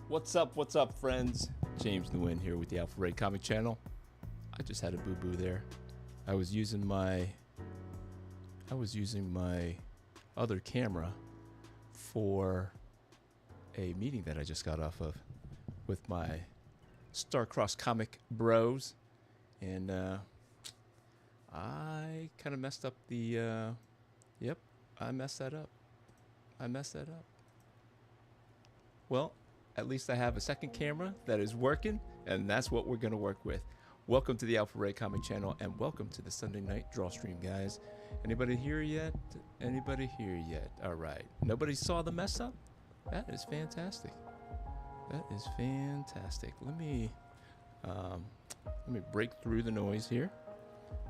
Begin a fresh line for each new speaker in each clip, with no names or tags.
What's up, friends? James Nguyen here with the Alpha Ray Comic Channel. I just had a boo-boo there. I was using my other camera for a meeting that I just got off of with my Star-Crossed Comic bros, and I kind of messed up the. Yep, I messed that up. Well, at least I have a second camera that is working, and that's what we're going to work with. Welcome to the Alpha Ray Comic Channel, and welcome to the Sunday night draw stream, guys. Anybody here yet? All right. Nobody saw the mess up? That is fantastic. Let me break through the noise here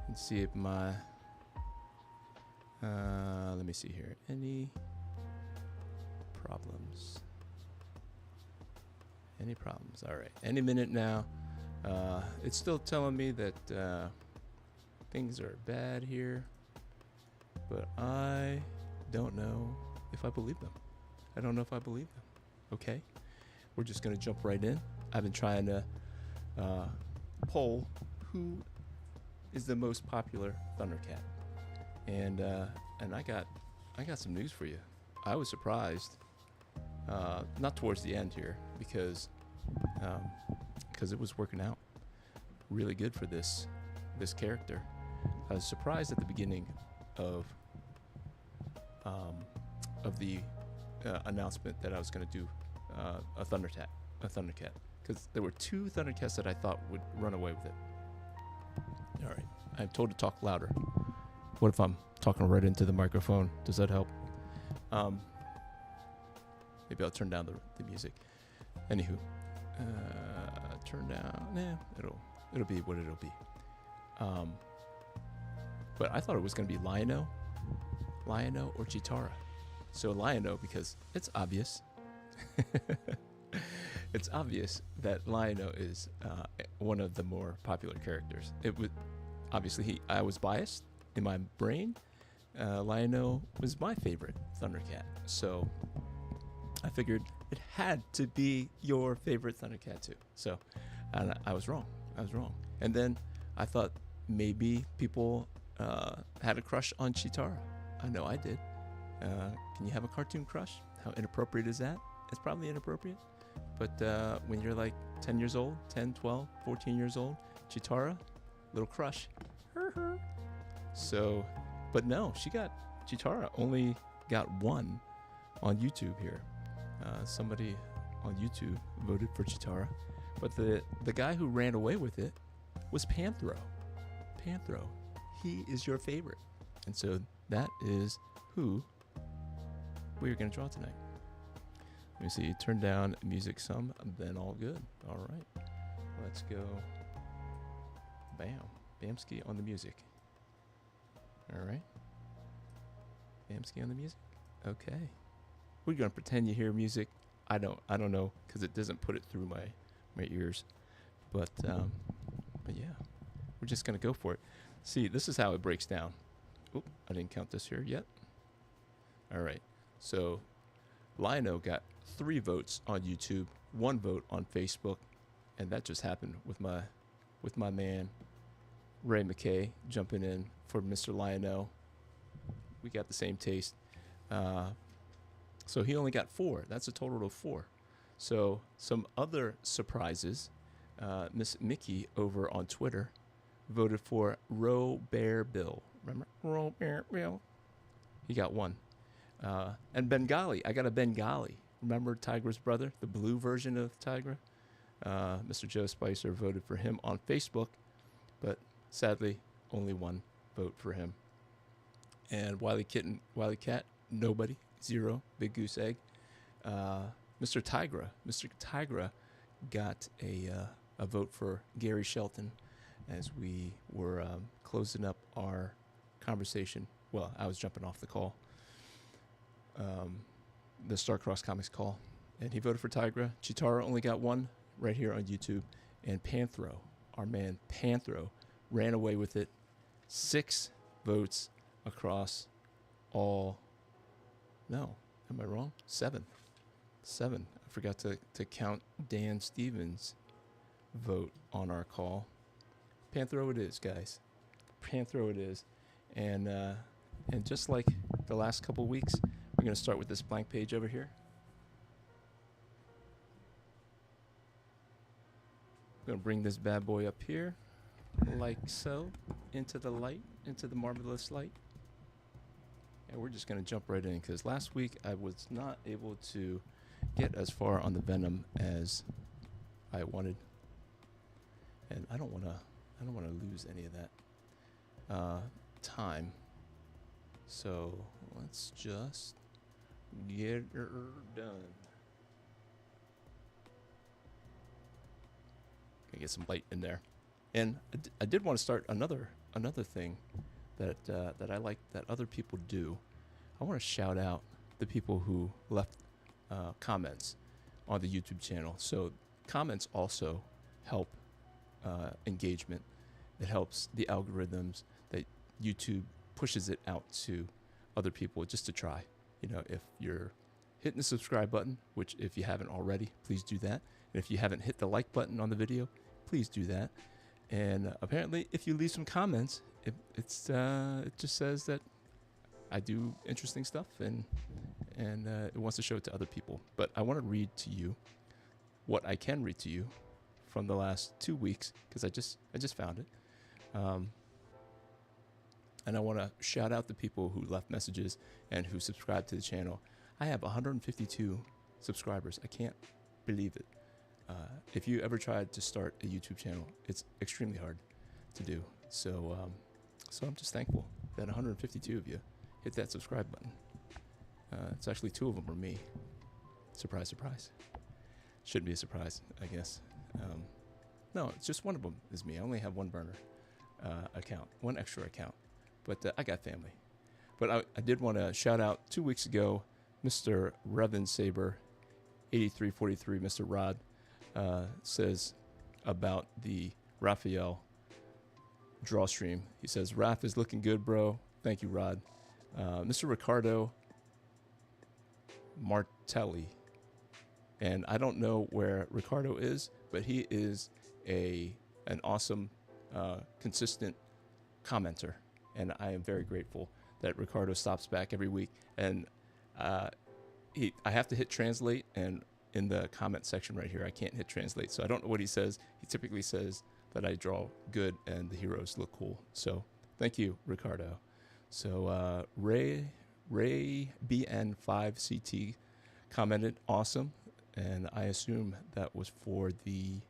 and see if my let me see here. Any problems? All right. Any minute now. It's still telling me that things are bad here, but I don't know if I believe them. Okay. We're just going to jump right in. I've been trying to poll who is the most popular Thundercat. And I got some news for you. I was surprised, not towards the end here, because it was working out really good for this character. I was surprised at the beginning of the announcement that I was going to do a Thundercat, because there were two Thundercats that I thought would run away with it. All right, I'm told to talk louder. What if I'm talking right into the microphone? Does that help? Maybe I'll turn down the music. Anywho, turn down. Nah, it'll be what it'll be. But I thought it was going to be Lion-O or Chitara. So Lion-O, because it's obvious. It's obvious that Lion-O is one of the more popular characters. It was obviously I was biased in my brain. Lion-O was my favorite Thundercat, so I figured it had to be your favorite Thundercat too. So, and I was wrong. And then I thought maybe people had a crush on Chitara. I know I did. Can you have a cartoon crush? How inappropriate is that? It's probably inappropriate. But when you're like 10 years old, 10, 12, 14 years old, Chitara, little crush. So, but no, Chitara only got one on YouTube here. Somebody on YouTube voted for Chitara, but the guy who ran away with it was Panthro. He is your favorite, and so that is who we're going to draw tonight. Let me see. Turn down music some, then all good. All right, let's go. Bam, Bamski on the music. All right, Bamski on the music. Okay. We're gonna pretend you hear music. I don't know, because it doesn't put it through my ears. But yeah, we're just gonna go for it. See, this is how it breaks down. Oop, I didn't count this here yet. All right, so Lion-O got 3 votes on YouTube, 1 vote on Facebook, and that just happened with my man Ray McKay jumping in for Mr. Lion-O. We got the same taste. So he only got 4. That's a total of 4. So some other surprises. Miss Mickey over on Twitter voted for Roe Bear Bill. Remember Roe Bear Bill? He got 1. And Bengali. I got a Bengali. Remember Tigra's brother, the blue version of Tigra? Mr. Joe Spicer voted for him on Facebook, but sadly only 1 vote for him. And Wily Cat, nobody. 0, big goose egg. Mr. Tigra got a vote for Gary Shelton as we were closing up our conversation. Well, I was jumping off the call, the Star-Crossed Comics call, and he voted for Tigra. Chitara only got 1 right here on YouTube, and Panthro, our man Panthro, ran away with it. 6 votes across all. No, am I wrong? 7 7. I forgot to count Dan Stevens' vote on our call. Panthro it is, guys. Panthro it is. And just like the last couple weeks, we're going to start with this blank page over here. I'm going to bring this bad boy up here, like so, into the light, into the marvelous light. And we're just going to jump right in, because last week I was not able to get as far on the Venom as I wanted. And I don't want to lose any of that time. So let's just get her done. Gonna get some light in there. And I did want to start another thing that I like that other people do. I want to shout out the people who left comments on the YouTube channel. So comments also help engagement. It helps the algorithms that YouTube pushes it out to other people just to try. You know, if you're hitting the subscribe button, which if you haven't already, please do that. And if you haven't hit the like button on the video, please do that. And apparently, if you leave some comments, it just says that I do interesting stuff and it wants to show it to other people. But I want to read to you what I can read to you from the last 2 weeks, because I just found it. And I want to shout out the people who left messages and who subscribed to the channel. I have 152 subscribers. I can't believe it. If you ever tried to start a YouTube channel, it's extremely hard to do. So I'm just thankful that 152 of you hit that subscribe button. It's actually 2 of them are me. Surprise, surprise. Shouldn't be a surprise, I guess. No, it's just one of them is me. I only have one burner account, one extra account. But I got family. But I did want to shout out 2 weeks ago, Mr. Revan Saber, 8343, Mr. Rod, says about the Raphael draw stream. He says, Raph is looking good, bro. Thank you, Rod. Mr. Ricardo Martelli. And I don't know where Ricardo is, but he is an awesome, consistent commenter. And I am very grateful that Ricardo stops back every week. And I have to hit translate, and in the comment section right here, I can't hit translate. So I don't know what he says. He typically says that I draw good and the heroes look cool. So thank you, Ricardo. So Ray BN5CT commented, awesome. And I assume that was for the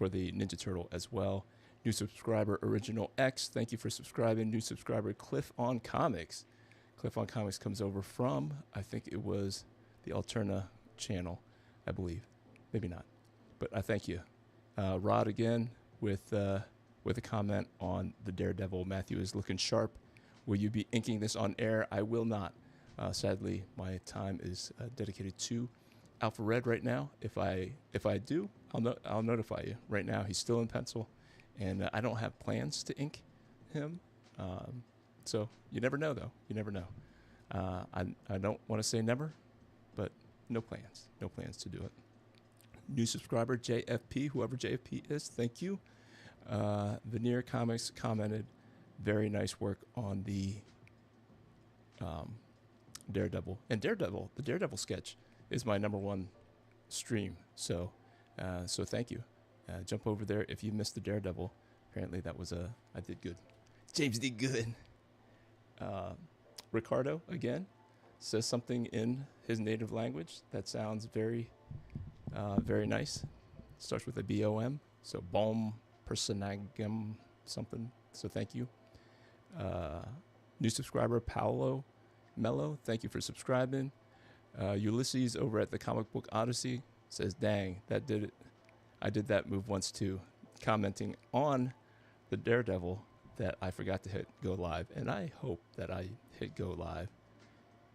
Ninja Turtle as well. New subscriber Original X, thank you for subscribing. New subscriber Cliff on Comics. Cliff on Comics comes over from, I think it was the Alterna channel, I believe. Maybe not, but I thank you. Rod again with a comment on the Daredevil. Matthew is looking sharp. Will you be inking this on air? I will not. Sadly, my time is dedicated to Alpha Red right now. If I do, I'll notify you. Right now, he's still in pencil, and I don't have plans to ink him. So you never know, though. You never know. I don't want to say never, but no plans. No plans to do it. New subscriber JFP, whoever JFP is, thank you. Veneer Comics commented, very nice work on the Daredevil. And Daredevil, the Daredevil sketch is my #1 stream. So thank you. Jump over there if you missed the Daredevil. Apparently that was I did good. James did good. Ricardo, again, says something in his native language that sounds very, very nice. Starts with a B-O-M. So Balm Personagum something. So thank you. New subscriber Paolo Mello, thank you for subscribing. Ulysses over at the Comic Book Odyssey says, dang, that did it. I did that move once too, commenting on the Daredevil that I forgot to hit go live, and I hope that I hit go live.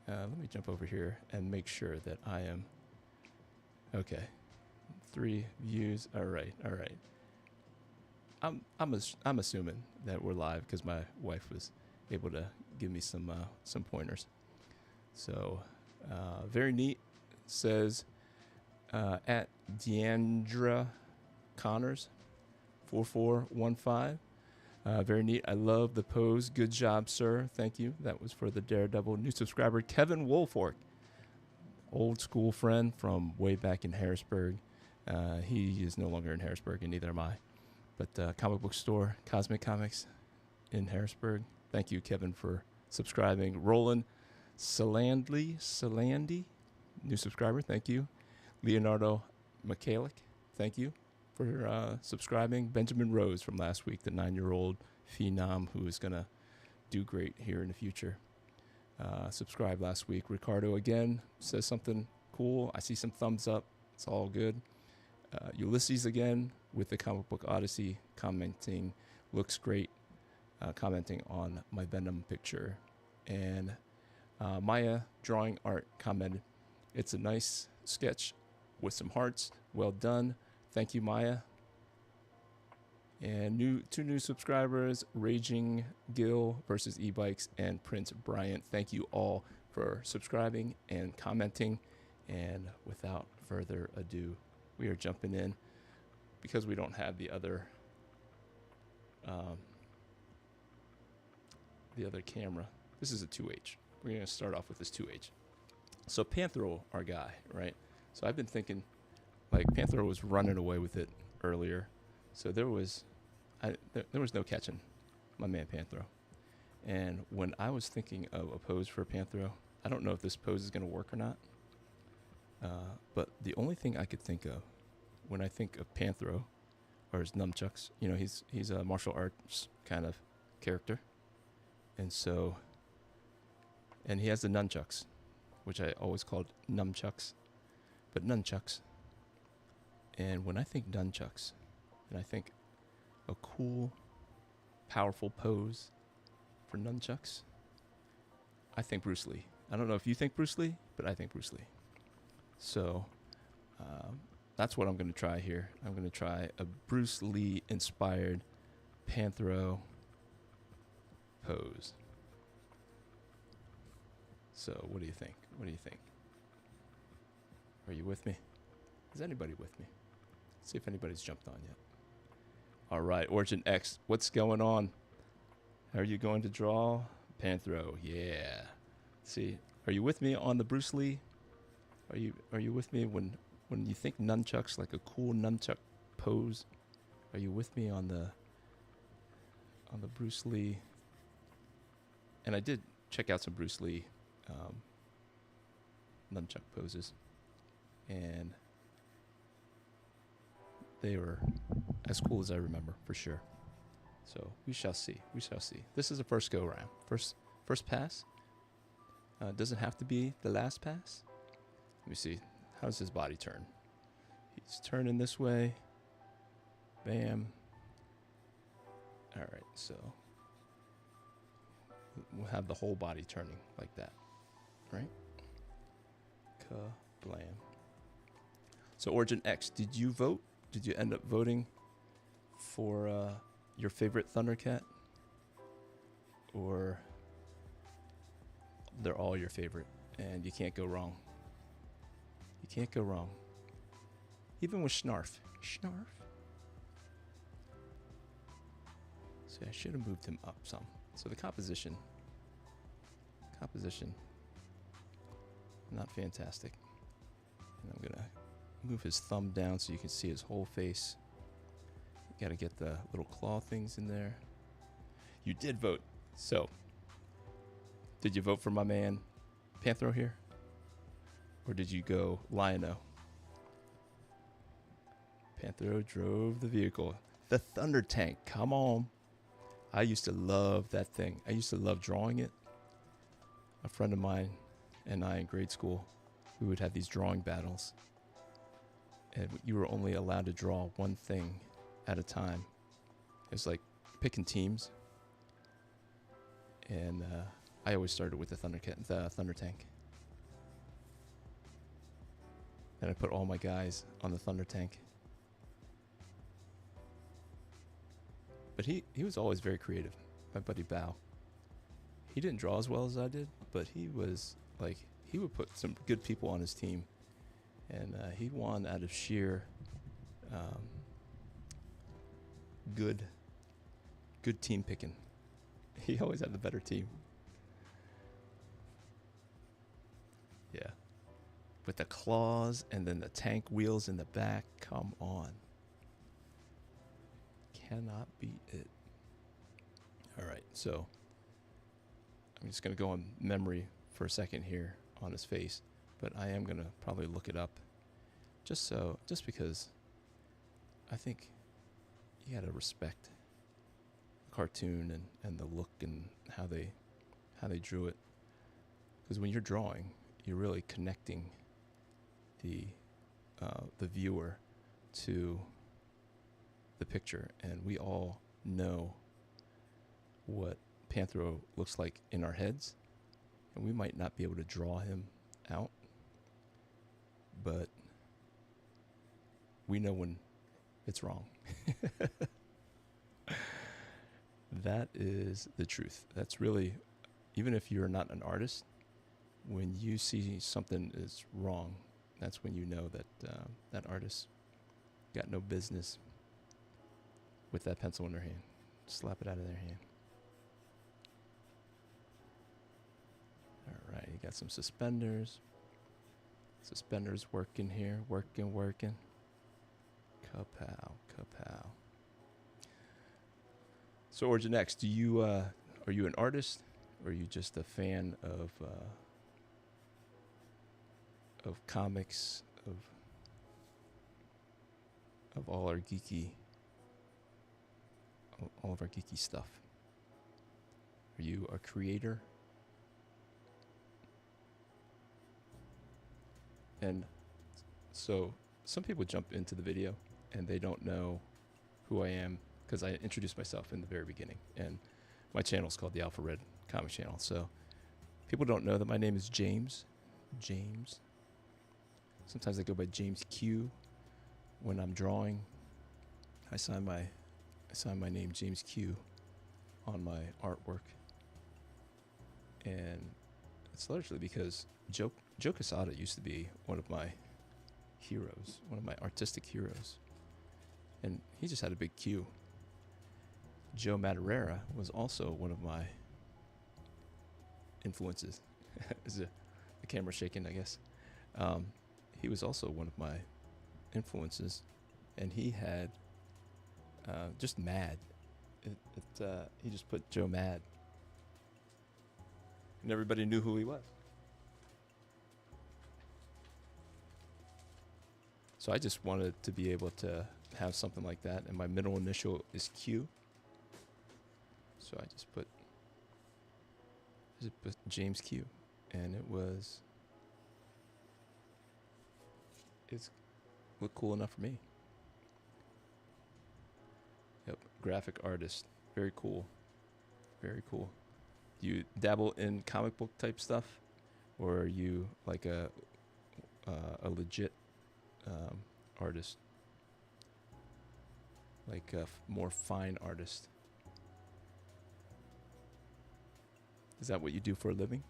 Let me jump over here and make sure that I am okay. 3 views. All right. I'm assuming that we're live because my wife was able to give me some pointers. So very neat. Says at Deandra Connors 4415. Very neat. I love the pose. Good job, sir. Thank you. That was for the Daredevil. New subscriber Kevin Wolfork, old school friend from way back in Harrisburg. He is no longer in Harrisburg, and neither am I. But comic book store, Cosmic Comics in Harrisburg. Thank you, Kevin, for subscribing. Roland Salandi, new subscriber. Thank you. Leonardo Michalik, thank you for subscribing. Benjamin Rose from last week, the 9-year-old phenom who is going to do great here in the future. Subscribed last week. Ricardo again says something cool. I see some thumbs up. It's all good. Ulysses again with the Comic Book Odyssey commenting. Looks great. Commenting on my Venom picture. And Maya Drawing Art commented, it's a nice sketch with some hearts. Well done. Thank you, Maya. And two new subscribers, Raging Gill versus E-Bikes and Prince Bryant. Thank you all for subscribing and commenting. And without further ado, we are jumping in because we don't have the other camera. This is a 2H. We're going to start off with this 2H. So Panthro, our guy, right? So I've been thinking, like, Panthro was running away with it earlier. So there was no catching my man Panthro. And when I was thinking of a pose for Panthro, I don't know if this pose is going to work or not. But the only thing I could think of when I think of Panthro are his nunchucks. You know, he's a martial arts kind of character. And so, and he has the nunchucks, which I always called numchucks, but nunchucks. And when I think nunchucks, and I think a cool, powerful pose for nunchucks, I think Bruce Lee. I don't know if you think Bruce Lee, but I think Bruce Lee. So that's what I'm going to try here. I'm going to try a Bruce Lee inspired Panthro pose. So what do you think? What do you think? Are you with me? Is anybody with me? Let's see if anybody's jumped on yet. All right, Origin X, what's going on? How are you going to draw? Panthro, yeah. See, are you with me on the Bruce Lee? Are you with me when you think nunchucks, like a cool nunchuck pose? Are you with me on the Bruce Lee? And I did check out some Bruce Lee nunchuck poses, and they were as cool as I remember, for sure. So we shall see. We shall see. This is a first go round. First pass. Doesn't have to be the last pass. Let me see. How does his body turn? He's turning this way. Bam. All right. So we'll have the whole body turning like that, right? Kablam. So Origin X, did you vote? Did you end up voting for your favorite Thundercat? Or they're all your favorite and you can't go wrong? You can't go wrong. Even with Snarf. Snarf. See, I should have moved him up some. So the composition, not fantastic. And I'm gonna move his thumb down so you can see his whole face. You gotta get the little claw things in there. You did vote. So, did you vote for my man Panthro here? Or did you go Lion-O? Panthro drove the vehicle. The Thunder Tank, come on. I used to love that thing. I used to love drawing it. A friend of mine and I in grade school, we would have these drawing battles. And you were only allowed to draw one thing at a time. It was like picking teams. And I always started with the Thundercat, the Thunder Tank. And I put all my guys on the Thunder Tank. But he was always very creative, my buddy Bao. He didn't draw as well as I did, but he was like he would put some good people on his team, and he won out of sheer good team picking. He always had the better team. Yeah. With the claws and then the tank wheels in the back. Come on. Cannot beat it. All right, so I'm just going to go on memory for a second here on his face, but I am going to probably look it up just because I think you got to respect the cartoon and the look and how they drew it. Because when you're drawing, you're really connecting the viewer to the picture, and we all know what Panthro looks like in our heads, and we might not be able to draw him out, but we know when it's wrong. That is the truth. That's really, even if you're not an artist, when you see something is wrong, that's when you know that that artist got no business with that pencil in their hand. Slap it out of their hand. All right, you got some suspenders. Suspenders working here, working. Kapow, kapow. So, Origin X, do you are you an artist, or are you just a fan of comics, of all of our geeky stuff? Are you a creator? And so some people jump into the video and they don't know who I am, because I introduced myself in the very beginning, and my channel is called the Alpha Red Comic Channel. So people don't know that my name is James. Sometimes I go by James Q. When I'm drawing, I sign my name James Q on my artwork, and it's largely because Joe Quesada used to be one of my heroes, one of my artistic heroes, and he just had a big Q. Joe Madureira was also one of my influences. Is the camera shaking, I guess? He was also one of my influences, and he had just Mad. He just put Joe Mad, and everybody knew who he was. So I just wanted to be able to have something like that, and my middle initial is Q. So I just put James Q, and it's looked cool enough for me. Yep, graphic artist, very cool, very cool. Do you dabble in comic book type stuff, or are you like a legit artist, like a more fine artist? Is that what you do for a living?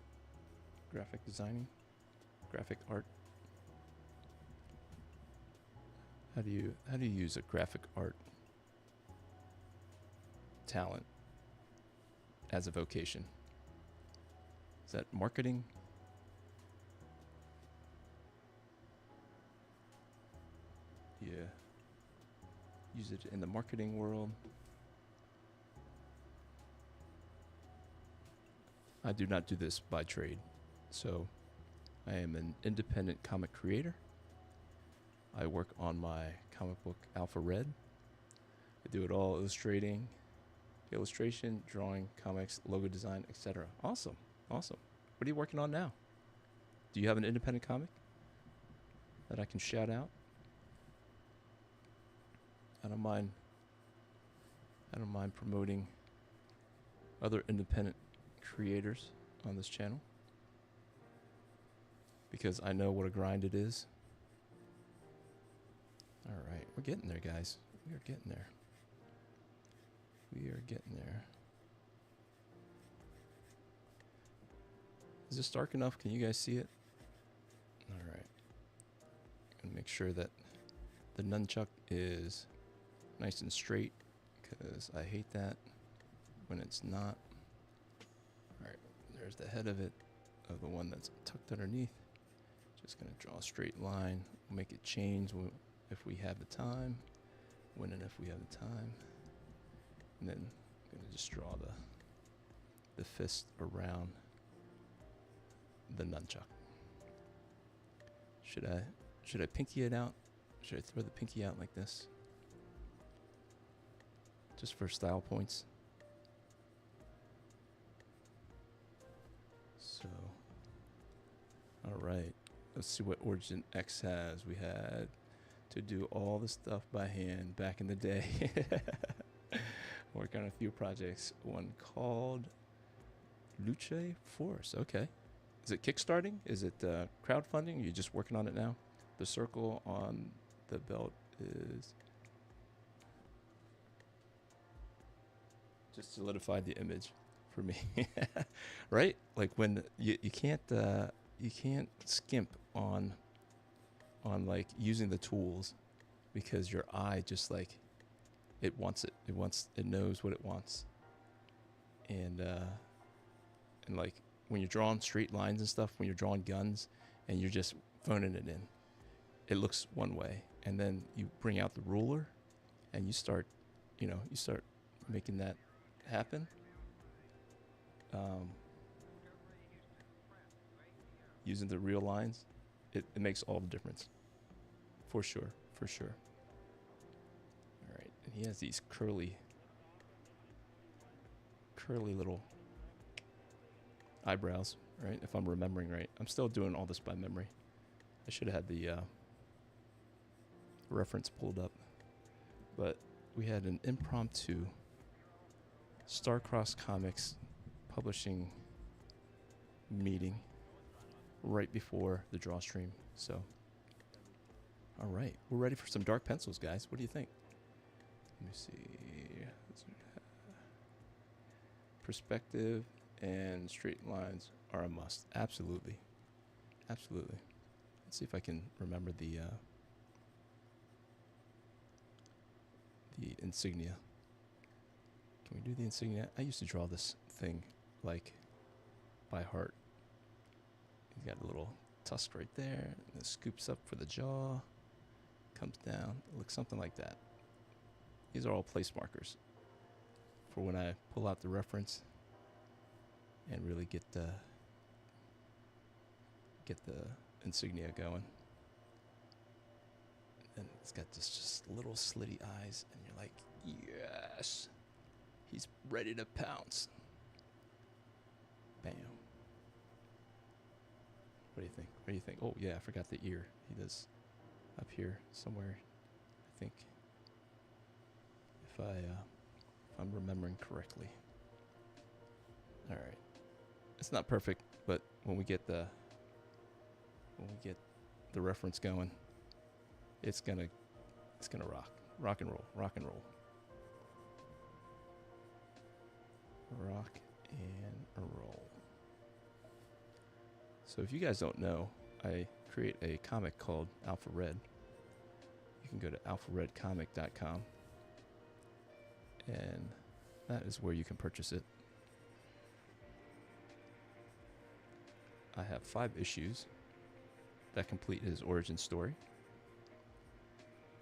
Graphic designing? Graphic art? How do you use a graphic art talent as a vocation? Is that marketing? Yeah. Use it in the marketing world? I do not do this by trade. So I am an independent comic creator. I work on my comic book Alpha Red. I do it all: illustration, drawing, comics, logo design, etc. Awesome. What are you working on now? Do you have an independent comic that I can shout out? I don't mind promoting other independent creators on this channel, because I know what a grind it is. All right, we're getting there, guys. We are getting there. Is this dark enough? Can you guys see it? All right. And make sure that the nunchuck is nice and straight, because I hate that when it's not. All right, there's the head of it, of the one that's tucked underneath. Just gonna draw a straight line. We'll make it change if we have the time. When and if we have the time. And then I'm gonna just draw the fist around the nunchuck. Should I pinky it out? Should I throw the pinky out like this? Just for style points. So, all right. Let's see what Origin X has. We had to do all the stuff by hand back in the day. Work on a few projects. One called Luce Force. Okay. Is it kickstarting? Is it crowdfunding? Are you just working on it now? The circle on the belt is just solidified the image for me. Right? Like when you can't skimp on like using the tools, because your eye just like it wants it. It knows what it wants. And like when you're drawing straight lines and stuff, when you're drawing guns and you're just phoning it in, it looks one way. And then you bring out the ruler and you start making that happen. Using the real lines, it makes all the difference. For sure. All right, and he has these curly little eyebrows, right? If I'm remembering right. I'm still doing all this by memory. I should have had the reference pulled up. But we had an impromptu Starcross Comics publishing meeting right before the draw stream. So, all right, we're ready for some dark pencils, guys. What do you think? Let me see. Perspective and straight lines are a must. Absolutely. Let's see if I can remember the insignia. Can we do the insignia? I used to draw this thing like by heart. He's got a little tusk right there, and it scoops up for the jaw, comes down. It looks something like that. These are all place markers for when I pull out the reference and really get the insignia going. And it's got this just little slitty eyes, and you're like, yes, he's ready to pounce. Bam. What do you think? Oh yeah, I forgot the ear. He does up here somewhere, I think, if I'm remembering correctly. All right, it's not perfect, but when we get the reference going, it's gonna rock and roll. Rock and roll. So if you guys don't know, I create a comic called Alpha Red. You can go to alpharedcomic.com, and that is where you can purchase it. I have 5 issues that complete his origin story.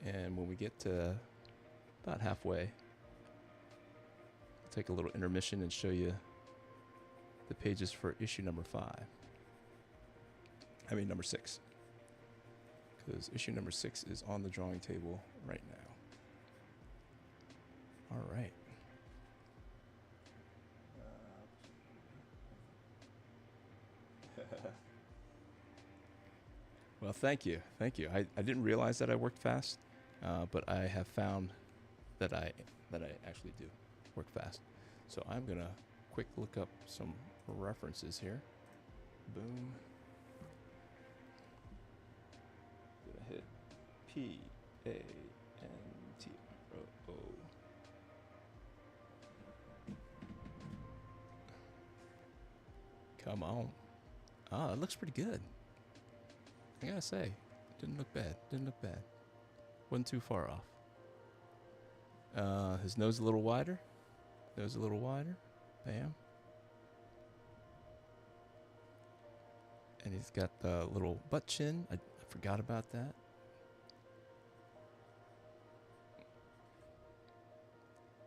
And when we get to about halfway, I'll take a little intermission and show you the pages for issue number 6. Because issue number 6 is on the drawing table right now. All right. Well, thank you. I didn't realize that I worked fast, but I have found that I actually do work fast. So I'm gonna quick look up some references here. Boom. Gonna hit P-A-N-T-R-O. Come on. Oh, it looks pretty good. I gotta say, didn't look bad. Didn't look bad. Wasn't too far off. His nose a little wider. Nose a little wider. Bam. And he's got the little butt chin. I forgot about that.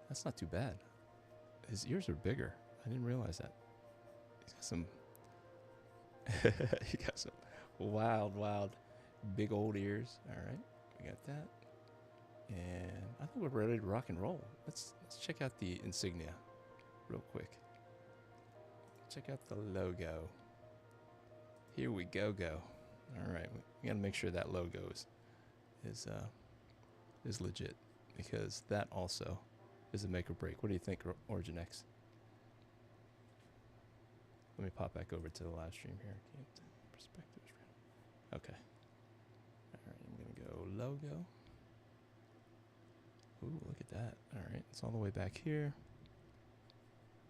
That's not too bad. His ears are bigger. I didn't realize that. He's got some... he got some wild, big old ears. All right, we got that. And I think we're ready to rock and roll. Let's check out the insignia real quick. Check out the logo. Here we go. All right, we gotta make sure that logo is legit, because that also is a make or break. What do you think, Origin X? Let me pop back over to the live stream here. Perspective. Okay. All right, I'm gonna go logo. Ooh, look at that. All right, it's all the way back here,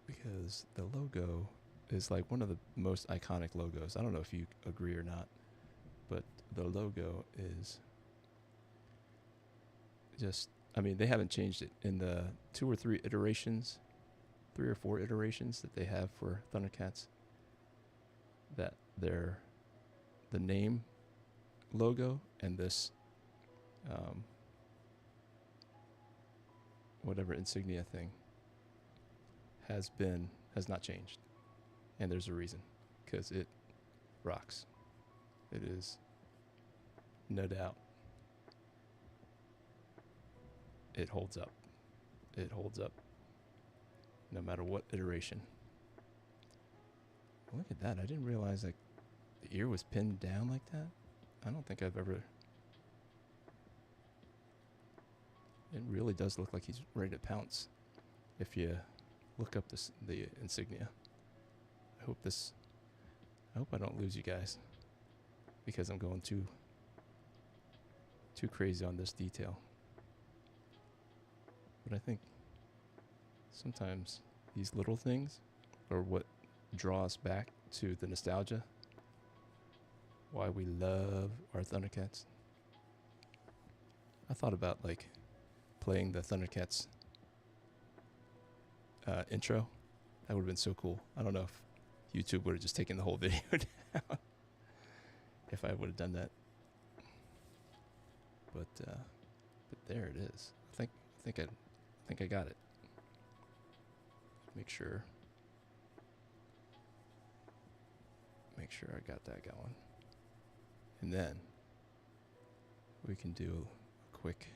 because the logo is like one of the most iconic logos. I don't know if you agree or not, but the logo is just, I mean, they haven't changed it in the 3 or 4 iterations that they have for Thundercats. That they're the name logo and this whatever insignia thing has not changed. And there's a reason, because it rocks. It is, no doubt. It holds up. It holds up no matter what iteration. Look at that. I didn't realize like the ear was pinned down like that. I don't think I've ever... It really does look like he's ready to pounce if you look up the insignia. I hope I don't lose you guys, because I'm going too crazy on this detail. But I think sometimes these little things are what draw us back to the nostalgia, why we love our Thundercats. I thought about like playing the Thundercats intro. That would have been so cool. I don't know if YouTube would have just taken the whole video down if I would have done that. But there it is. I think I got it. Make sure I got that going. And then we can do a quick,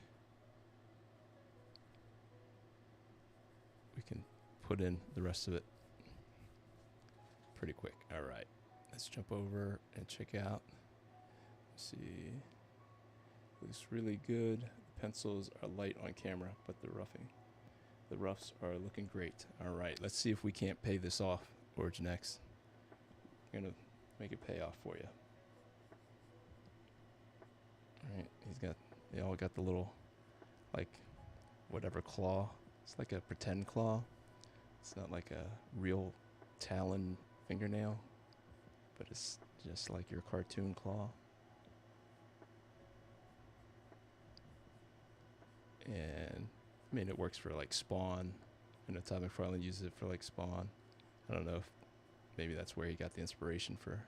we can put in the rest of it pretty quick. All right, let's jump over and check out. Let's see, looks really good. The pencils are light on camera, but the roughs are looking great. All right, let's see if we can't pay this off, Origin X. I'm gonna make it pay off for you. All right, they all got the little, like, whatever claw. It's like a pretend claw. It's not like a real talon fingernail, but it's just like your cartoon claw. And I mean, it works for like Spawn. I know Todd McFarlane uses it for like Spawn. I don't know if maybe that's where he got the inspiration for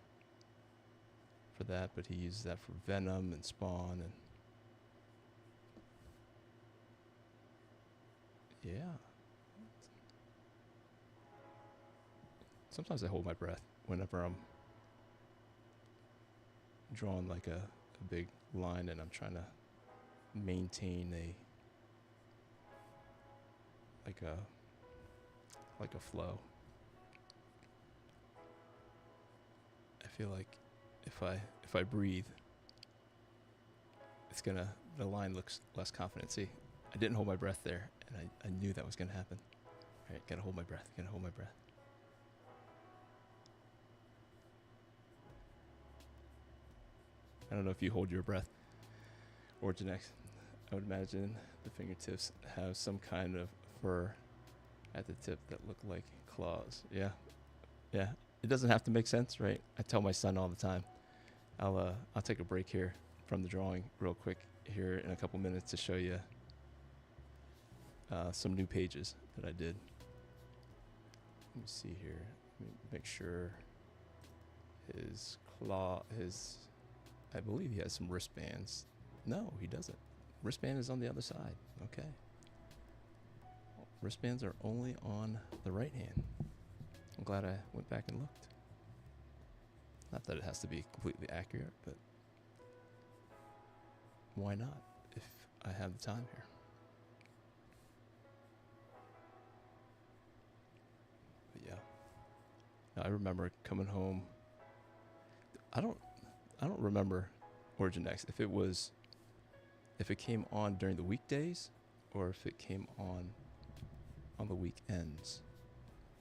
that, but he uses that for Venom and Spawn, and yeah. Sometimes I hold my breath whenever I'm drawing like a big line and I'm trying to maintain like a flow. I feel like if I breathe, the line looks less confident. See, I didn't hold my breath there, and I knew that was gonna happen. All right, gotta hold my breath. I don't know if you hold your breath, Origin X. I would imagine the fingertips have some kind of fur at the tip that look like claws. Yeah. it doesn't have to make sense, right? I tell my son all the time, I'll take a break here from the drawing real quick here in a couple minutes to show you some new pages that I did. Let me see here. Let me make sure I believe he has some wristbands. No, he doesn't. Wristband is on the other side. Okay. Wristbands are only on the right hand. I'm glad I went back and looked. Not that it has to be completely accurate, but why not if I have the time here? But yeah. Now, I remember coming home. I don't remember Origin X if it came on during the weekdays or if it came on the weekends.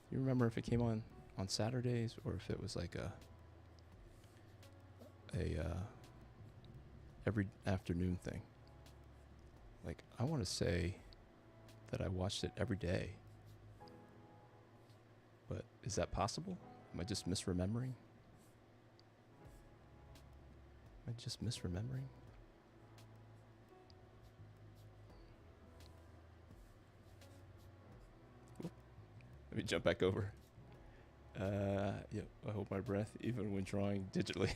You remember if it came on Saturdays or if it was like a every afternoon thing. Like, I want to say that I watched it every day. But is that possible? Am I just misremembering? Let me jump back over. Yep, I hold my breath even when drawing digitally.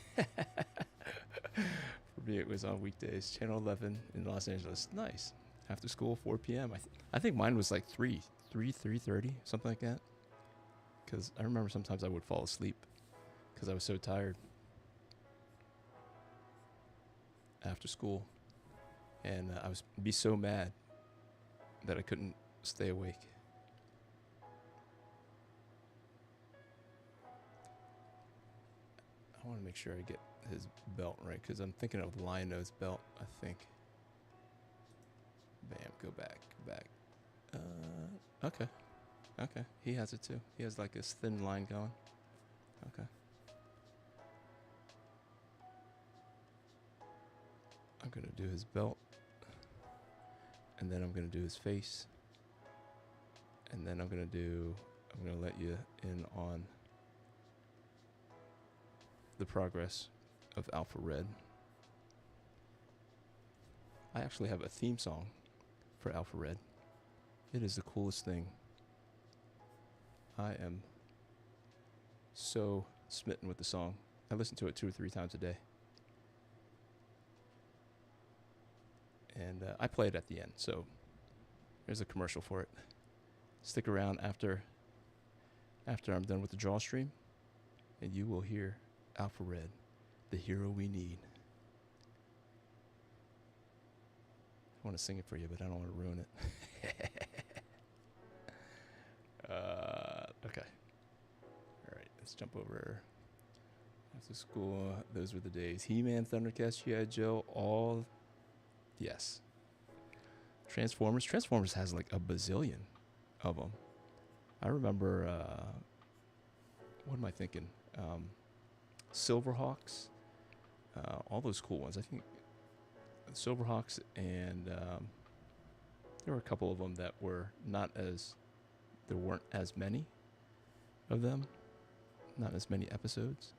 For me, it was on weekdays. Channel 11 in Los Angeles. Nice. After school, 4 p.m. I think mine was like 3:30, something like that. Because I remember sometimes I would fall asleep because I was so tired after school. And I was be so mad that I couldn't stay awake. I want to make sure I get his belt right because I'm thinking of the lion nose belt, I think. Bam, go back. Okay, he has it too. He has like this thin line going. Okay. I'm going to do his belt. And then I'm going to do his face. And then I'm going to let you in on the progress of Alpha Red. I actually have a theme song for Alpha Red. It is the coolest thing. I am so smitten with the song. I listen to it 2 or 3 times a day. And I play it at the end, so there's a commercial for it. Stick around after I'm done with the draw stream, and you will hear Alpha Red, the hero we need. I want to sing it for you, but I don't want to ruin it. Okay. All right, let's jump over. After school, those were the days. He-Man, Thundercats, G.I. Joe, all... Yes. Transformers. Transformers has like a bazillion of them. I remember... what am I thinking? Silverhawks, all those cool ones. I think Silverhawks, and there were a couple of them that were there weren't as many of them, not as many episodes.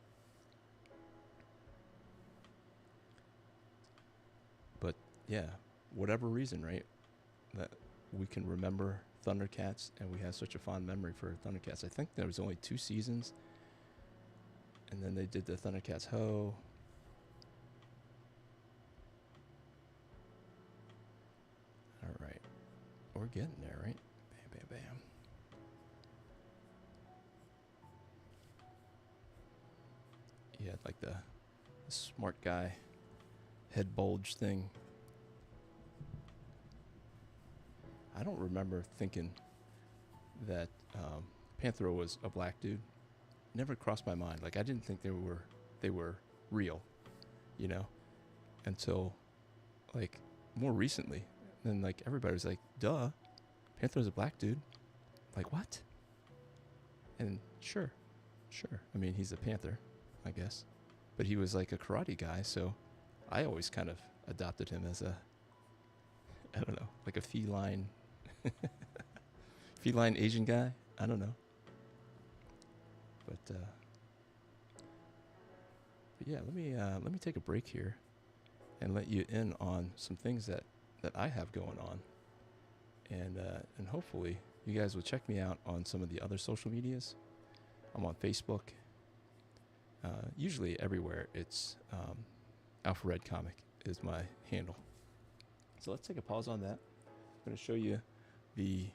But yeah, whatever reason, right, that we can remember Thundercats, and we have such a fond memory for Thundercats. I think there was only 2 seasons. And then they did the Thundercats Ho. All right. We're getting there, right? Bam, bam, bam. Yeah, like the smart guy head bulge thing. I don't remember thinking that Panthro was a black dude. Never crossed my mind. Like, I didn't think they were real, you know, until like more recently. And then like everybody was like, duh, Panthro's a black dude. Like, what? And sure. I mean, he's a panther, I guess. But he was like a karate guy, so I always kind of adopted him as I don't know, like a feline feline Asian guy. I don't know. But yeah, let me take a break here and let you in on some things that I have going on, and hopefully you guys will check me out on some of the other social medias. I'm on Facebook. Usually everywhere it's Alpha Red Comic is my handle. So let's take a pause on that. I'm going to show you the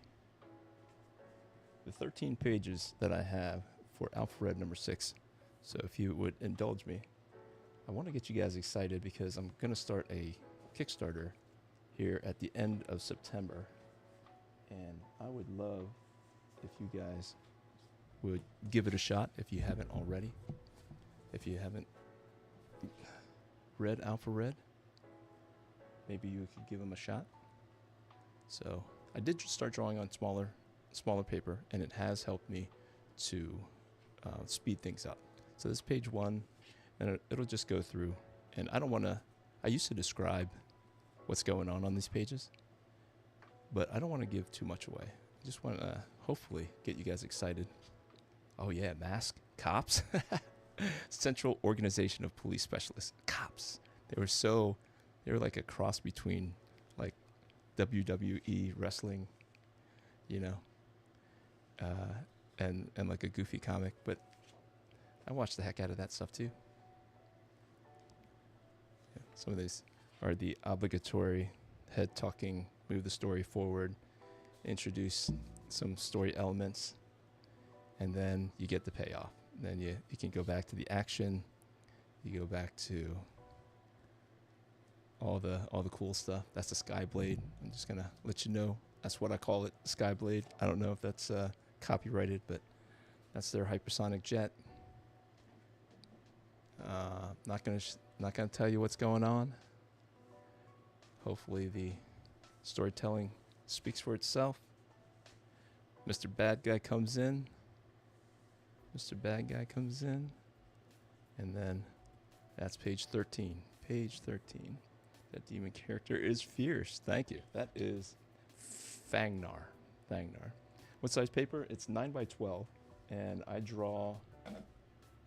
13 pages that I have for Alpha Red number 6. So if you would indulge me, I want to get you guys excited because I'm going to start a Kickstarter here at the end of September. And I would love if you guys would give it a shot if you haven't already. If you haven't read Alpha Red, maybe you could give them a shot. So I did start drawing on smaller paper, and it has helped me to speed things up. So this is page 1, and it'll just go through. And I used to describe what's going on these pages, but I don't want to give too much away. I just want to hopefully get you guys excited. Oh yeah, mask, cops, Central Organization of Police Specialists, cops. They were like a cross between like WWE wrestling, you know, and like a goofy comic, but I watched the heck out of that stuff too. Yeah, some of these are the obligatory head talking, move the story forward, introduce some story elements, and then you get the payoff. Then you can go back to the action, you go back to all the cool stuff. That's the Skyblade. I'm just gonna let you know that's what I call it, Skyblade. I don't know if that's copyrighted, but that's their hypersonic jet. Not gonna tell you what's going on. Hopefully the storytelling speaks for itself. Mr. Bad Guy comes in. And then that's page 13. Page 13. That demon character is fierce. Thank you. That is Fangnar. What size paper? It's 9x12, and I draw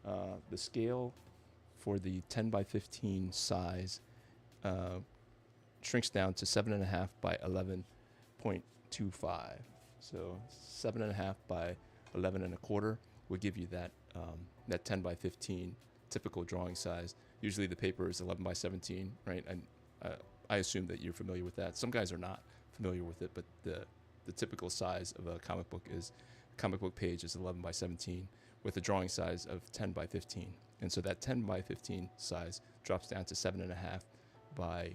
the scale for the 10x15 size shrinks down to 7.5 by 11.25. So 7.5 by 11.25 would give you that 10x15 typical drawing size. Usually the paper is 11 by 17, right? And I assume that you're familiar with that. Some guys are not familiar with it, but the typical size of a comic book page is 11 by 17 with a drawing size of 10 by 15. And so that 10 by 15 size drops down to 7.5 by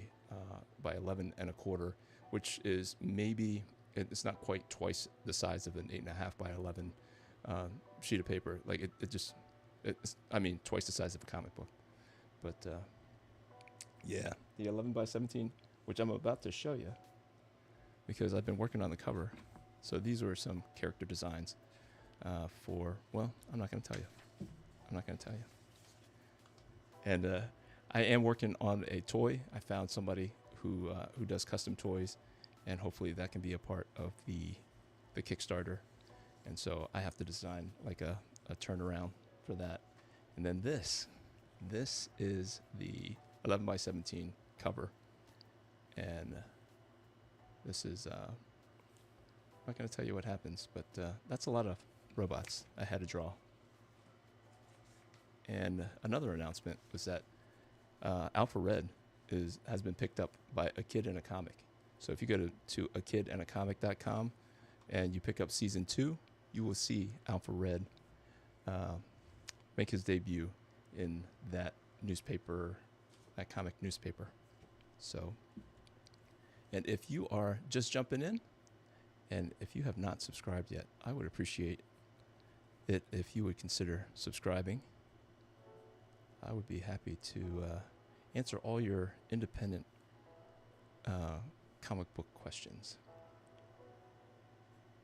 11.25, which is maybe, it's not quite twice the size of an 8.5 by 11 sheet of paper. Like it's twice the size of a comic book. But yeah, the 11 by 17, which I'm about to show you because I've been working on the cover. So these were some character designs for, well, I'm not going to tell you. And I am working on a toy. I found somebody who does custom toys, and hopefully that can be a part of the Kickstarter. And so I have to design like a turnaround for that. And then this is the 11 by 17 cover. And this is, I'm not going to tell you what happens, but that's a lot of robots I had to draw. And another announcement was that Alpha Red has been picked up by A Kid and a Comic. So if you go to akidandacomic.com and you pick up season 2, you will see Alpha Red make his debut in that newspaper, that comic newspaper. So, and if you are just jumping in, and if you have not subscribed yet, I would appreciate it if you would consider subscribing. I would be happy to answer all your independent comic book questions.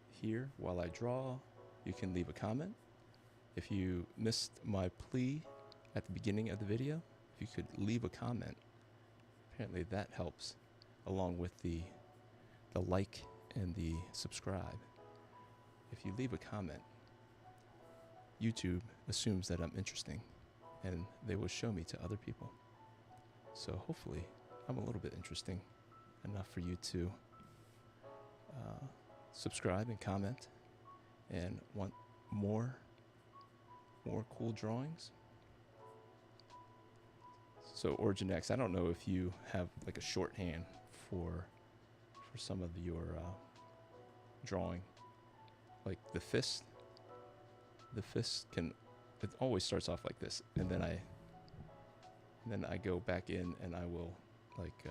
Here, while I draw, you can leave a comment. If you missed my plea at the beginning of the video, if you could leave a comment, apparently that helps, along with the like and the subscribe. If you leave a comment, YouTube assumes that I'm interesting, and they will show me to other people. So hopefully I'm a little bit interesting enough for you to subscribe and comment and want more cool drawings. So Origin X, I don't know if you have like a shorthand for some of your drawing, like the fist. The fist can, it always starts off like this, and then I go back in and I will like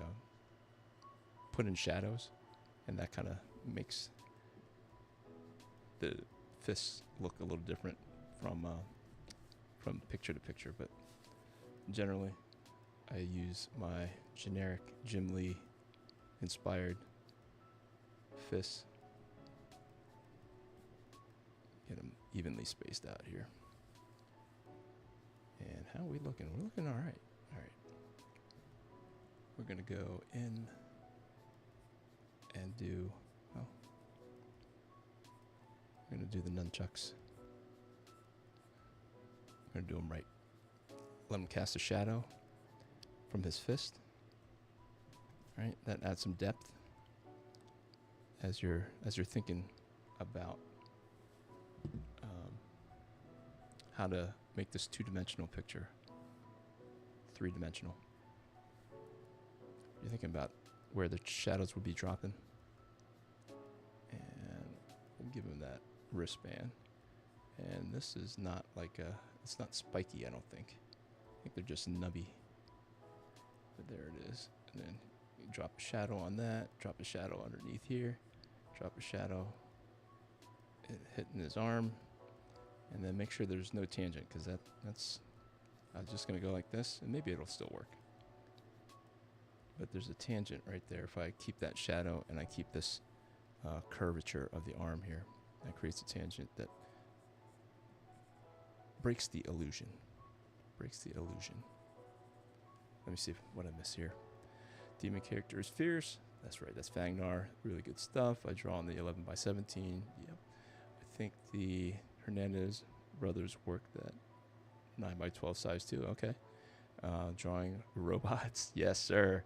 put in shadows, and that kind of makes the fists look a little different from picture to picture. But generally I use my generic Jim Lee inspired fists. Get them evenly spaced out here. And how are we looking? We're looking all right. All right. We're going to go in and do, well, we're going to do the nunchucks. We're going to do them right. Let him cast a shadow from his fist. All right, that adds some depth as you're thinking about how to make this two-dimensional picture three-dimensional. You're thinking about where the shadows would be dropping, and we'll give him that wristband. And this is not like it's not spiky, I don't think. I think they're just nubby. But there it is. And then you drop a shadow on that, drop a shadow underneath here, drop a shadow hitting his arm, and then make sure there's no tangent, because that's I'm just going to go like this, and maybe it'll still work. But there's a tangent right there. If I keep that shadow and I keep this curvature of the arm here, that creates a tangent that breaks the illusion. Breaks the illusion. Let me see what I miss here. Demon character is fierce. That's right, that's Fangnar. Really good stuff. I draw on the 11x17. Yep. I think the Hernandez brothers worked that 9x12 size too. Okay. Drawing robots. Yes, sir.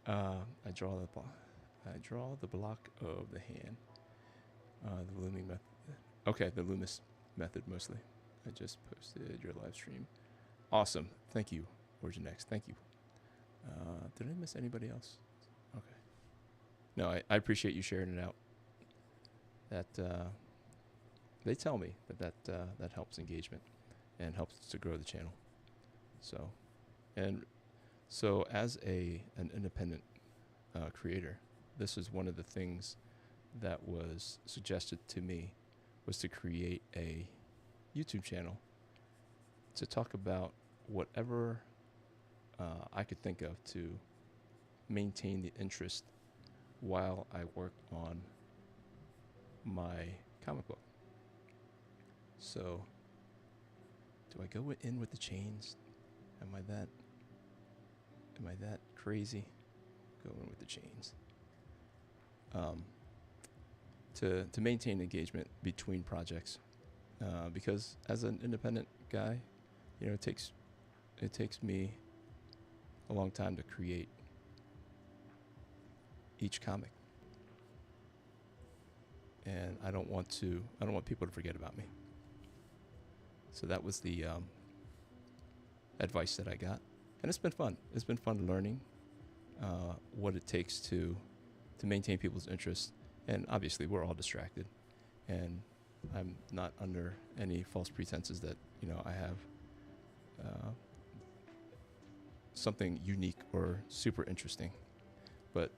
I draw the block of the hand. The looming method. Okay, the Loomis method mostly. I just posted your live stream. Awesome. Thank you, Origin X. Thank you. Did I miss anybody else? Okay. No, I appreciate you sharing it out. That they tell me that helps engagement and helps to grow the channel. So as an independent creator, this is one of the things that was suggested to me, was to create a YouTube channel to talk about whatever I could think of to maintain the interest while I work on my comic book. So, do I go in with the chains? Am I that crazy? Go in with the chains. To maintain engagement between projects, because as an independent guy, you know, it takes me a long time to create each comic, and I don't want people to forget about me. So that was the advice that I got, and it's been fun. It's been fun learning what it takes to maintain people's interest. And obviously, we're all distracted, and I'm not under any false pretenses that, you know, I have something unique or super interesting. But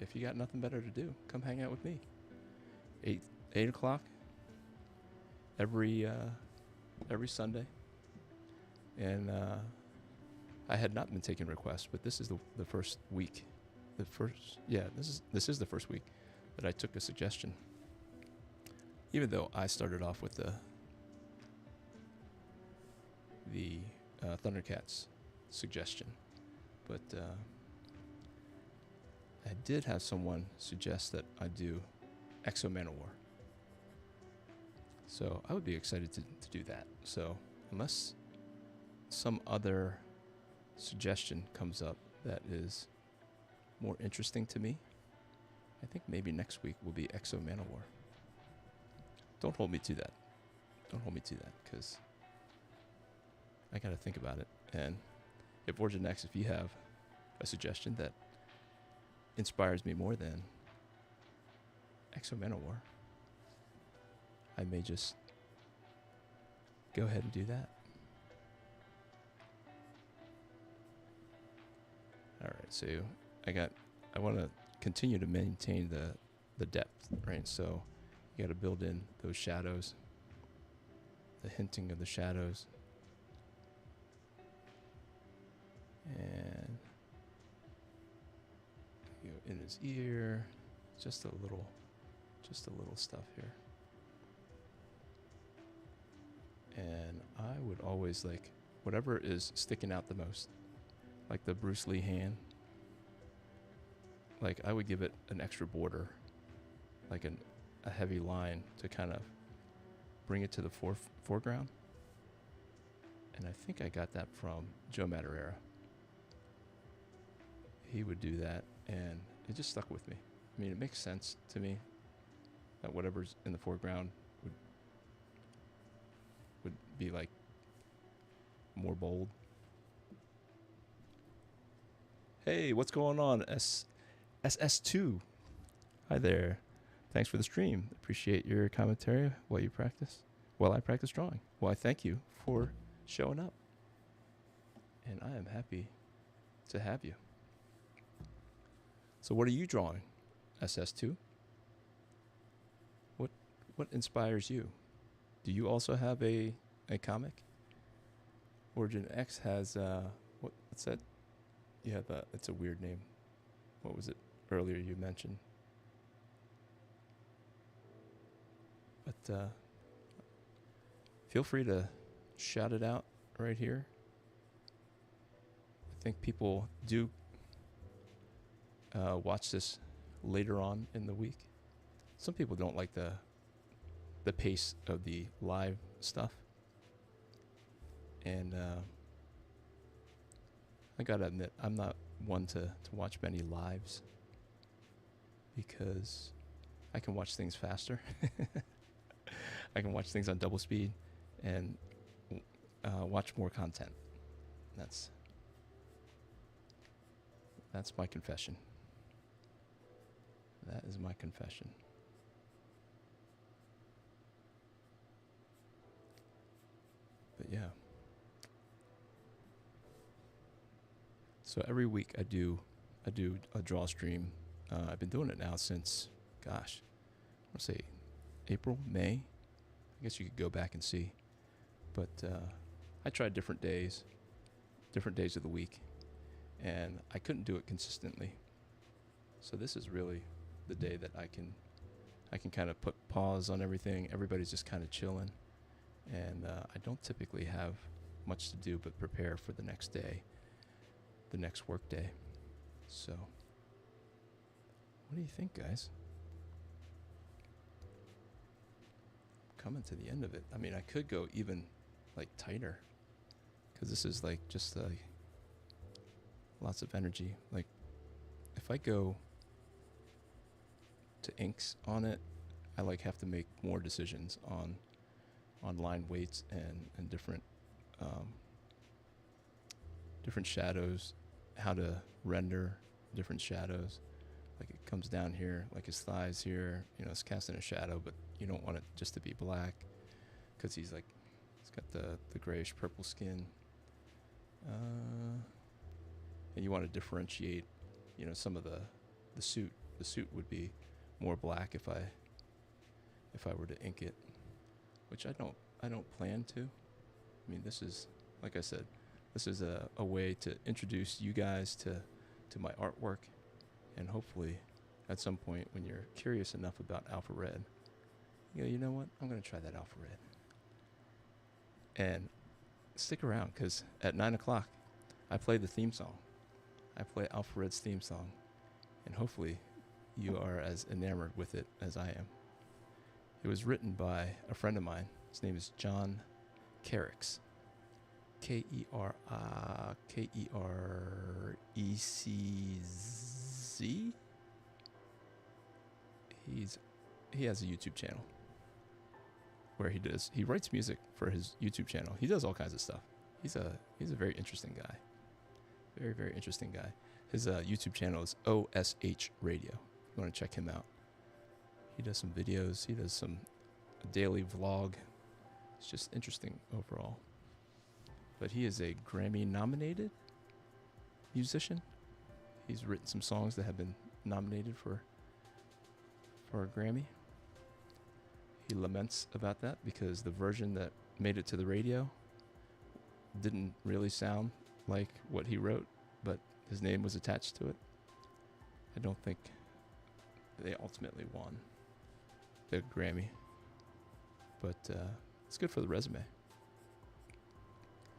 if you got nothing better to do, come hang out with me. 8 o'clock every Sunday. And I had not been taking requests, but this is the first week. This is the first week that I took a suggestion. Even though I started off with the Thundercats suggestion, but I did have someone suggest that I do Exo Manowar. So I would be excited to do that. So unless some other suggestion comes up that is more interesting to me, I think maybe next week will be Exo Manowar. Don't hold me to that. Don't hold me to that, because I got to think about it. And if Origin X, if you have a suggestion that inspires me more than Exo Manowar, I may just go ahead and do that. All right, so I want to continue to maintain the depth, right? So you got to build in those shadows, the hinting of the shadows, and you know, in his ear, just a little stuff here. And I would always like whatever is sticking out the most, like the Bruce Lee hand. Like I would give it an extra border, like a heavy line to kind of bring it to the foreground. And I think I got that from Joe Madureira. He would do that, and it just stuck with me. I mean, it makes sense to me that whatever's in the foreground would be like more bold. Hey, what's going on, SS2? Hi there. Thanks for the stream. Appreciate your commentary while you practice. While I practice drawing. Well, I thank you for showing up. And I am happy to have you. So what are you drawing, SS2? What inspires you? Do you also have a comic? Origin X has what's that? Yeah, it's a weird name. What was it earlier you mentioned? But feel free to shout it out right here. I think people do watch this later on in the week. Some people don't like the pace of the live stuff. And I gotta admit, I'm not one to watch many lives because I can watch things faster. I can watch things on double speed and watch more content. That's my confession. That is my confession. But yeah. So every week I do a draw stream. I've been doing it now since, gosh, I want to say April, May. I guess you could go back and see. But I tried different days of the week, and I couldn't do it consistently. So this is really the day that I can kind of put pause on everything. Everybody's just kind of chilling, and I don't typically have much to do but prepare for the next day, the next work day. So what do you think, guys? Coming to the end of it. I mean, I could go even like tighter, because this is like just lots of energy. Like if I go to inks on it, I like have to make more decisions on line weights and different shadows, how to render different shadows. Like it comes down here, like his thighs here, you know, it's casting a shadow, but you don't want it just to be black, because he's got the grayish purple skin, and you want to differentiate, you know, some of the suit. The suit would be more black if I were to ink it, which I don't plan to. I mean, this is, like I said, this is a way to introduce you guys to my artwork, and hopefully at some point when you're curious enough about Alpha Red, you know what, I'm going to try that Alpha Red. And stick around, because at 9 o'clock I play the theme song. I play Alpha Red's theme song, and hopefully you are as enamored with it as I am. It was written by a friend of mine. His name is John Carricks. Kerecz. He has a YouTube channel where he writes music for his YouTube channel. He does all kinds of stuff. He's a very interesting guy. Very, very interesting guy. His YouTube channel is OSH Radio. You want to check him out. He does some videos. He does some daily vlog. It's just interesting overall. But he is a Grammy-nominated musician. He's written some songs that have been nominated for a Grammy. He laments about that because the version that made it to the radio didn't really sound like what he wrote, but his name was attached to it. I don't think they ultimately won the Grammy, but it's good for the resume.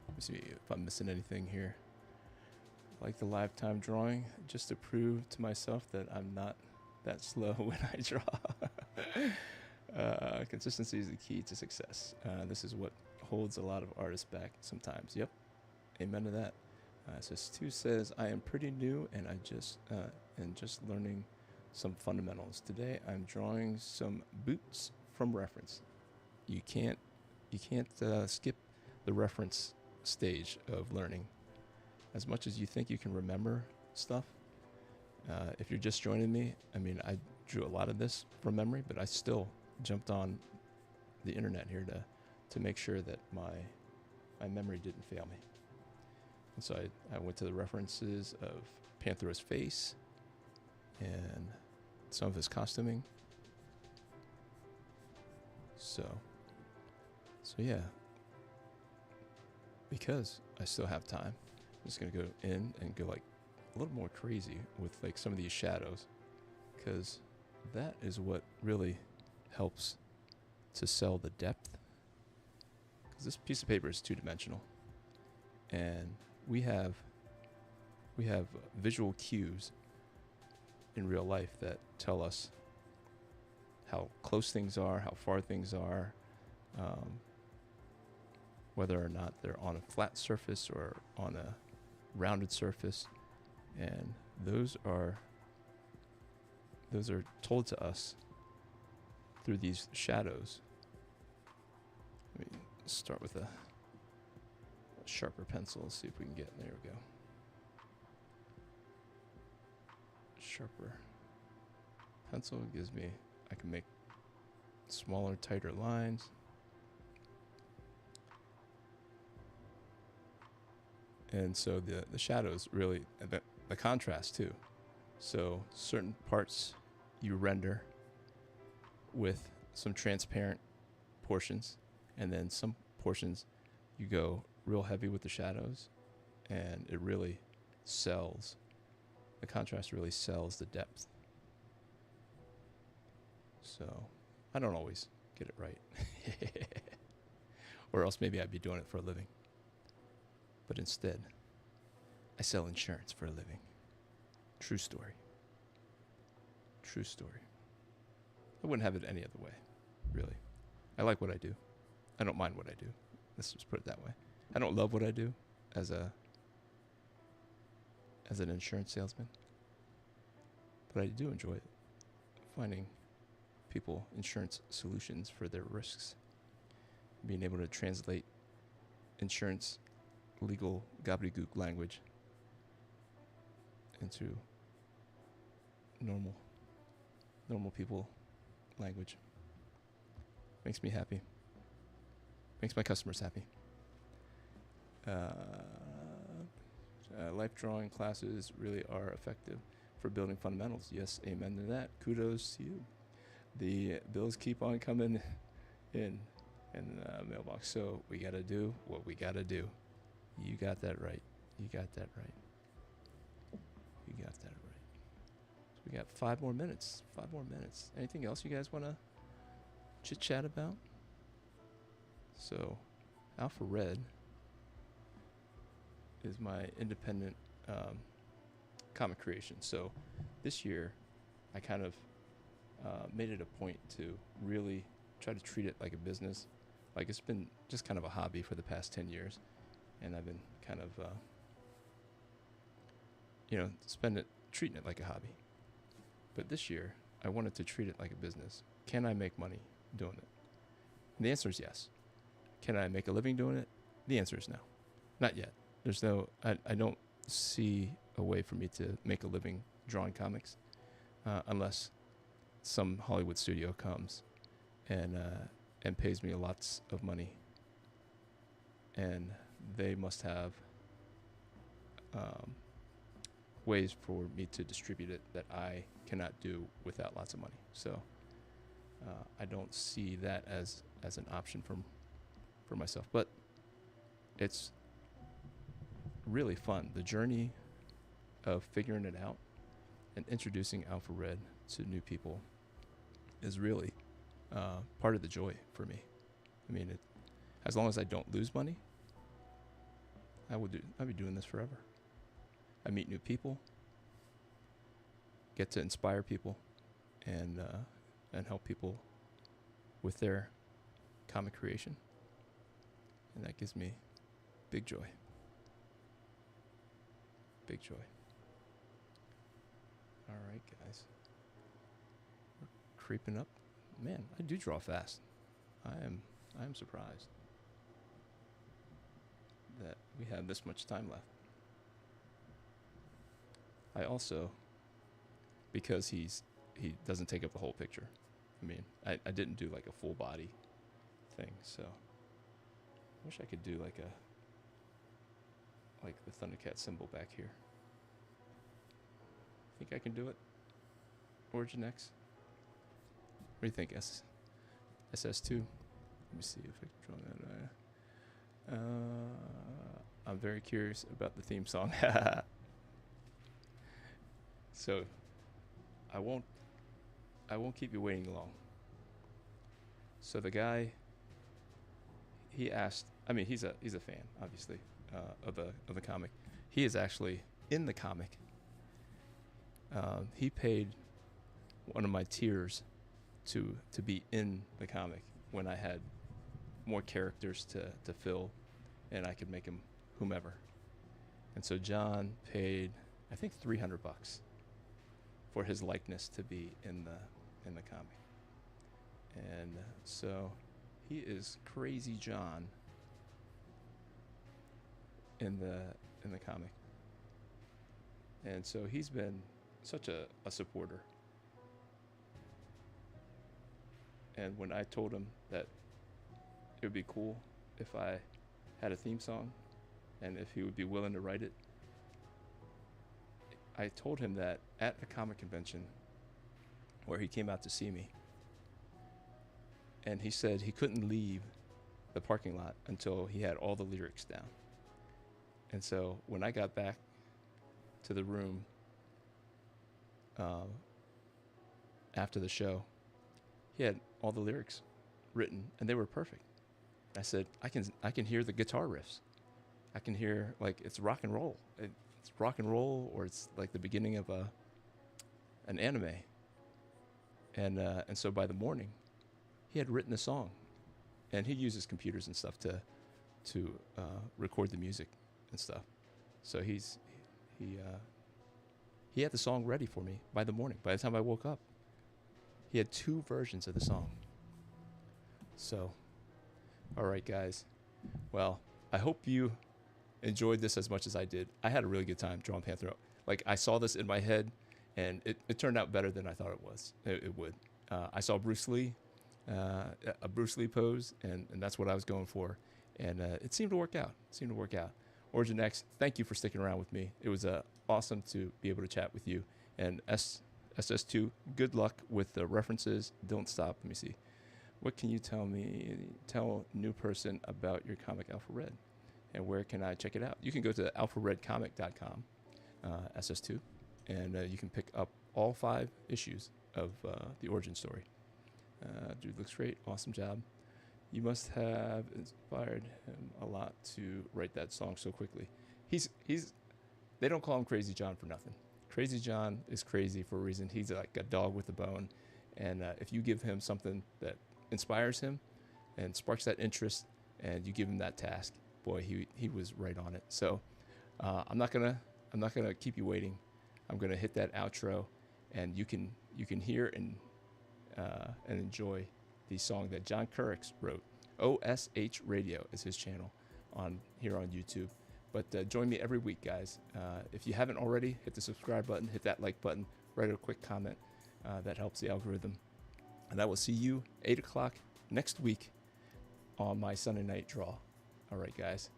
Let me see if I'm missing anything here. Like the lifetime drawing, just to prove to myself that I'm not that slow when I draw. Consistency is the key to success. This is what holds a lot of artists back sometimes. Yep, amen to that. So Stu says, I am pretty new and just learning some fundamentals. Today I'm drawing some boots from reference. You can't skip the reference stage of learning. As much as you think you can remember stuff, if you're just joining me, I mean, I drew a lot of this from memory, but I still jumped on the internet here to make sure that my memory didn't fail me. And so I went to the references of Panthro's face and some of his costuming. So yeah, because I still have time, I'm just gonna go in and go like a little more crazy with like some of these shadows, because that is what really helps to sell the depth. Because this piece of paper is two-dimensional, and we have visual cues in real life that tell us how close things are, how far things are, whether or not they're on a flat surface or on a rounded surface, and those are told to us through these shadows. Let me start with a sharper pencil. Let's see if we can get, there we go. Sharper pencil gives me, I can make smaller, tighter lines. And so the shadows really, the contrast too. So certain parts you render with some transparent portions, and then some portions you go real heavy with the shadows, and it really sells. The contrast really sells the depth. So I don't always get it right. Or else maybe I'd be doing it for a living. But instead, I sell insurance for a living. True story. True story. I wouldn't have it any other way, really. I like what I do. I don't mind what I do. Let's just put it that way. I don't love what I do as an insurance salesman, but I do enjoy it. Finding people insurance solutions for their risks. Being able to translate insurance legal gobbledygook language into normal people language. Makes me happy. Makes my customers happy. Life drawing classes really are effective for building fundamentals. Yes, amen to that. Kudos to you. The bills keep on coming in the mailbox, so we got to do what we got to do. You got that right. You got that right. You got that right. So we got 5 more minutes. 5 more minutes. Anything else you guys want to chit-chat about? So, Alpha Red is my independent comic creation. So, this year, I kind of made it a point to really try to treat it like a business. Like, it's been just kind of a hobby for the past 10 years. and I've been kind of, treating it like a hobby. But this year, I wanted to treat it like a business. Can I make money doing it? And the answer is yes. Can I make a living doing it? The answer is no. Not yet. I don't see a way for me to make a living drawing comics unless some Hollywood studio comes and pays me lots of money. And they must have ways for me to distribute it that I cannot do without lots of money. So I don't see that as an option for myself. But it's really fun. The journey of figuring it out and introducing Alpha Red to new people is really part of the joy for me. I mean, as long as I don't lose money, I'll be doing this forever. I meet new people, get to inspire people, and help people with their comic creation, and that gives me big joy. Big joy. All right, guys. We're creeping up. Man, I do draw fast. I am surprised that we have this much time left. I also, because he doesn't take up the whole picture. I mean, I didn't do like a full body thing, so I wish I could do like the Thundercat symbol back here. Think I can do it? Origin X? What do you think, SS2? Let me see if I can draw that. I'm very curious about the theme song. So I won't keep you waiting long. So the guy, he asked, I mean, he's a fan, obviously, of the comic. He is actually in the comic. He paid one of my tiers to be in the comic when I had more characters to fill, and I could make him whomever. And so John paid, I think, $300 for his likeness to be in the comic. And so he is Crazy John in the comic. And so he's been such a supporter. And when I told him that it would be cool if I had a theme song and if he would be willing to write it, I told him that at a comic convention where he came out to see me, and he said he couldn't leave the parking lot until he had all the lyrics down. And so when I got back to the room after the show, he had all the lyrics written, and they were perfect. I said, I can hear the guitar riffs. I can hear, like, it's rock and roll. It's rock and roll, or it's like the beginning of an anime. And so by the morning, he had written a song, and he uses computers and stuff to record the music and stuff. So he had the song ready for me by the morning. By the time I woke up, he had 2 versions of the song. So, all right, guys. Well, I hope you enjoyed this as much as I did. I had a really good time drawing Panthro. Like, I saw this in my head, and it turned out better than I thought it was. It would. I saw Bruce Lee, a Bruce Lee pose, and that's what I was going for. And it seemed to work out. Origin X, thank you for sticking around with me. It was awesome to be able to chat with you. And SS2, good luck with the references. Don't stop. Let me see. What can you tell new person about your comic Alpha Red? And where can I check it out? You can go to alpharedcomic.com, SS2, and you can pick up all 5 issues of the origin story. Dude looks great. Awesome job. You must have inspired him a lot to write that song so quickly. They don't call him Crazy John for nothing. Crazy John is crazy for a reason. He's like a dog with a bone. And if you give him something that inspires him and sparks that interest, and you give him that task, boy, he was right on it. So I'm not gonna keep you waiting. I'm gonna hit that outro, and you can hear and enjoy the song that John Currix wrote. OSH Radio is his channel here on YouTube. But join me every week, guys. If you haven't already, hit the subscribe button, hit that like button, write a quick comment. That helps the algorithm. And I will see you 8 o'clock next week on my Sunday night draw. All right, guys.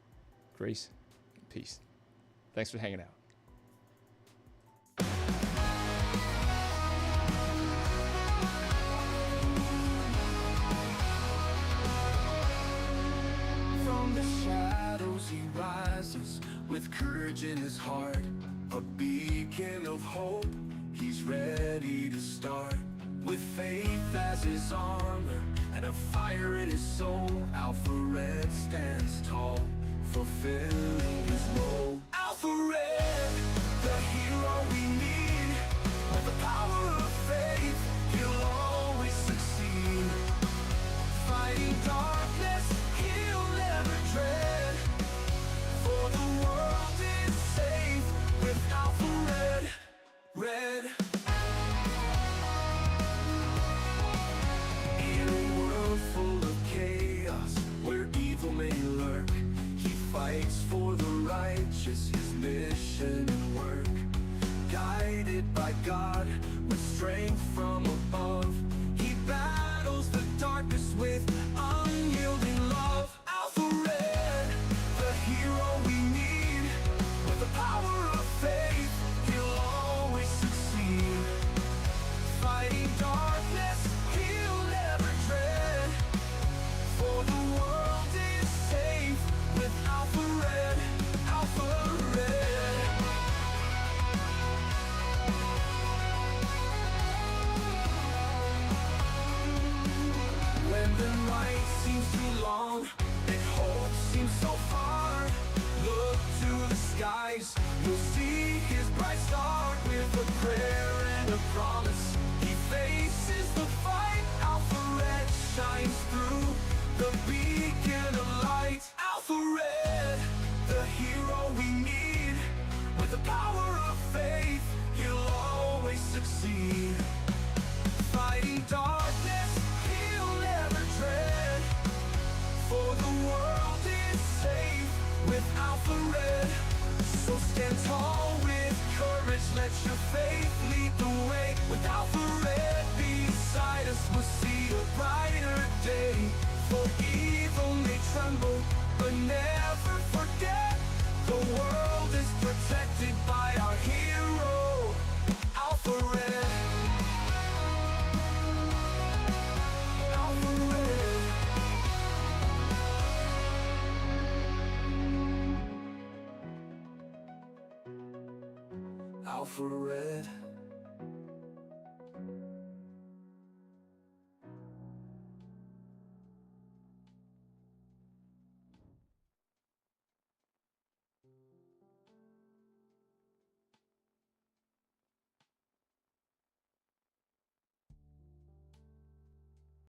Grace and peace. Thanks for hanging out.
From the shadows he rises with courage in his heart, a beacon of hope. He's ready to start with faith as his armor and a fire in his soul. Alpha Red stands tall, fulfilling his role. Alpha Red, the hero we need. With the power of faith, he'll always succeed. Fighting darkness, he'll never dread. For the world is safe with Alpha Red. Red. In a world full of chaos, where evil may lurk, he fights for the righteous, his mission and work. Guided by God, with strength from above, he battles the darkness with unyielding love. Alpha Red, the hero we need. With the power of faith, he'll always succeed. Fighting darkness, he'll never dread. For the world is safe with Alpha Red. Alpha Red. When the night seems too long and hope seems so far, look to the skies, you'll see his bright star. With a prayer and a promise, he faces the fight. Alpha Red shines through, the beacon of light. Alpha Red, the hero we need. With the power of faith, he'll always succeed. Fighting darkness, he'll never dread. For the world is safe with Alpha Red. So stand tall with courage, let your faith lead the way. With Alpha Red beside us, we'll see a brighter day. For evil may tremble, but never forget, the world is protected by our hero, Alpha Red. Alpha Red. Alpha Red.